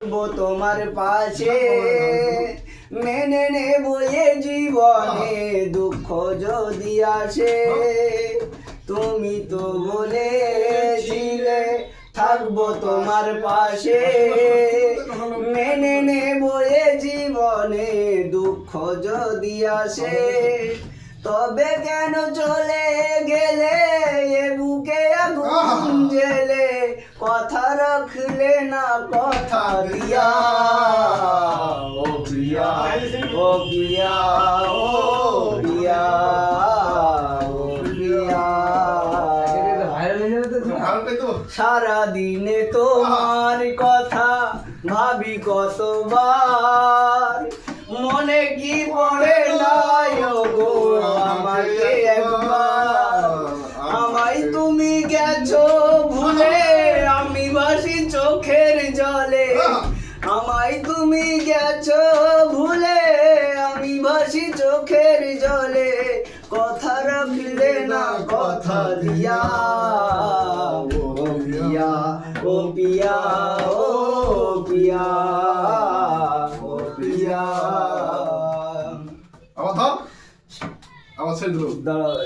তোমার পাশে মেনে নেবো এ জীবনে দুঃখ যদি আসে তুমি তো বলেছিলে থাকবো তোমার পাশে মেনে নেবো এ জীবনে দুঃখ যদি আসে তবে কেন চলে গেলে এ বুকে আগুন জ্বেলে কথা রাখলে না কথা দিয়া ও প্রিয়া ও প্রিয়া ও প্রিয়া ও প্রিয়া সারা দিনে তোমার কথা ভাবি কতবার মনে কি পড়ে নাই গো আমাকে একবার আমায় তুমি গেছো ভুলে আমি ভাসি চোখের জলে আমায় তুমি গেছো ভুলে আমি ভাসি চোখের জলে কথা রাখলে না কথা দিয়া ও পিয়া ও পিয়া ও পিয়া ও পিয়া আবার ছেড়ে দিল।